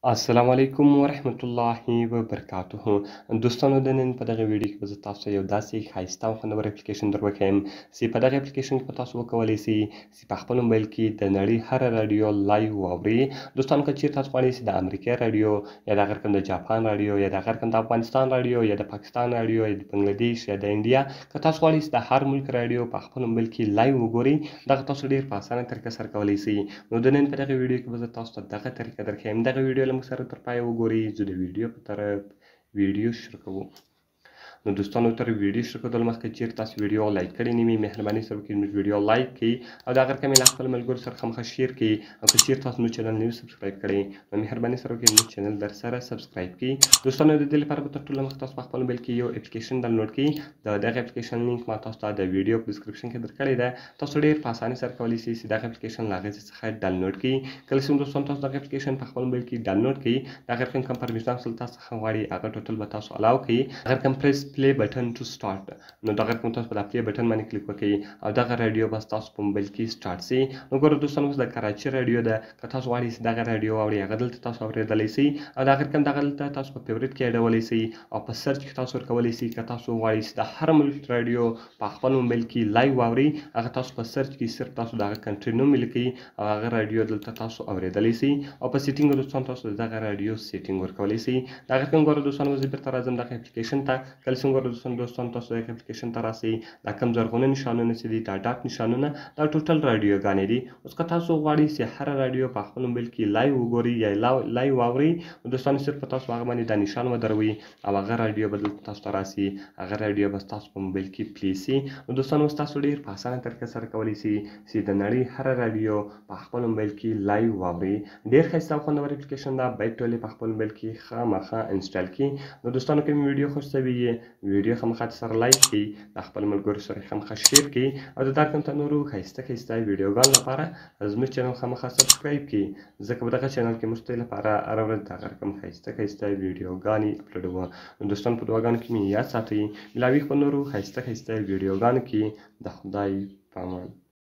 السلام علیکم ورحمت الله وبرکاته. دوستانو د نن په دغه ویډیو کې به زه تاسو ته یو داسې ښایسته او خوندور اپلیکیشن در وښیم چې په دغه اپلیکیشن کې به تاسو وکولی سئ چې په خپل موبایل کې د نړۍ هره راډیو لایو واورئ. دوستانو که چیرې تاسو غواړئ چې د امریکا راډیو یا د هغه رقم د جاپان راډیو یا د هغه رقم د افغانستان راډیو یا د پاکستان راډیو یا د بنګلادیش یا د انډیا که تاسو غواړئ چې د هر ملک راډیو په خپل موبایل کې لایو وګورئ، دغه تاسو ډېر په اسانه طریقه سره کولی سئ. نو د نن په دغه ویډیو کې به زه تاسو ته دغه طریقه درښیم. دغه ویډیو له موږ سره تر پایه وګورئ. زه د ویډیو په طرف ویډیو شروع کوو. نو دوستانو تر ویډیو شروع کېدلو مخکې چیرې تاسو ویډیو لایک کړې نه وي، مهرباني سره وکړئ زموږ ویډیو لایک کړئ او د هغه رقم یې له خپلو ملګرو سره خامخا شیر کړئ. او که چیرې تاسو زموږ چینل نه وي سبسکرایب کړی نو مهرباني سره وکړئ زموږ چینل درسره سبسکرایب کړئ. دوستانو د دې لپاره به تر ټولو مخکې تاسو په خپل موبایل کې یو اپلیکیشن ډاونلوډ کړئ. د دغه اپلیکیشن لینک ما تاسو ته د ویډیو په ډسکرپشن کې درکړی ده. تاسو ډېر په اسانۍ سره کولی شئ چې دغه اپلیکیشن له هغې څخه ډاونلوډ کړئ. کله چې دوستانو تاسو دغه اپلیکیشن په خپل موبایل کې ډاونلوډ کړئ، د هغه رقم کوم پرمیشنات تاسو څخه غواړي هغه ټوټل به تاسو الاو کړئ. هغه رقم پریس پلی بټن ټو سټارټ، نو دغه رقم تاسو په د پلی بټن باندې کلیک وکړئ او دغه راډیو به ستاسو په موبایل کې سټارټ سي. نو ګوره دوستانو اوس د کراچۍ راډیو ده، که تاسو غواړئ چې دغه راډیو واورئ هغه دلته تاسو اورېدلی سئ او د هغه رقم دغه دلته تاسو په فیورټ کې اډولی سئ او په سرچ کې تاسو ورکولی سئ. که تاسو غواړئ چې د هر ملک راډیو په خپل موبایل کې لایو واورئ، هغه تاسو په سرچ کې صرف تاسو د هغه کنټري نوم ولیکئ او هغه راډیو دلته تاسو اورېدلی سئ او په سیټینګ دوستانو تاسو د دغه راډیو سیټینګ ورکولی سئ. د هغه رقم ګوره دوستانو زه بېرته راځم دغه اپلیکیشن ته. کله چې ګوره دوستانو تاسو دغه اپلیکیشن ته راسئ، دا کوم زرغونه نښانونه چې دي دا ډاټ نښانونه دا ټوټل راډیوګانې دي. اوس که تاسو غواړئ چې هره راډیو په خپل موبایل کې لایو وګورئ یا لایو واورئ، نو دوستانو صرف په تاسو هغه باندې دا نښان ودروئ او هغه راډیو به دلته تاسو ته راسي، هغه راډیو به ستاسو په موبایل کې پلی سي. نو دوستانو اوس تاسو ډېر په اسانه طریقه سره کولی سئ چې د نړۍ هره راډیو په خپل موبایل کې لایو واورئ. ډېر ښایسته او خوندور اپلیکیشن ده، باید ټول یې په خپل موبایل کې خامخا انسټال کړئ. نو دوستانو که مې ویډیو خوښ شوي ویډیو خامخا سره لایک کړئ، د خپل ملګرو سره خامخا شیر کړئ او د دغه ته نورو ښایسته ویډیوګانو لپاره زموږ چینل خامخا سبسکرایب کړئ، ځکه په دغه چینل کې موږ ستاسو لپاره هره ورځ د هغه رقم ښایسته ویډیوګانې اپلوډوو. نو دوستانو په دعاګانو کې مې یاد ساتئ. ملاوي خپل نورو ښایسته ویډیوګانو کې د خدای په امان.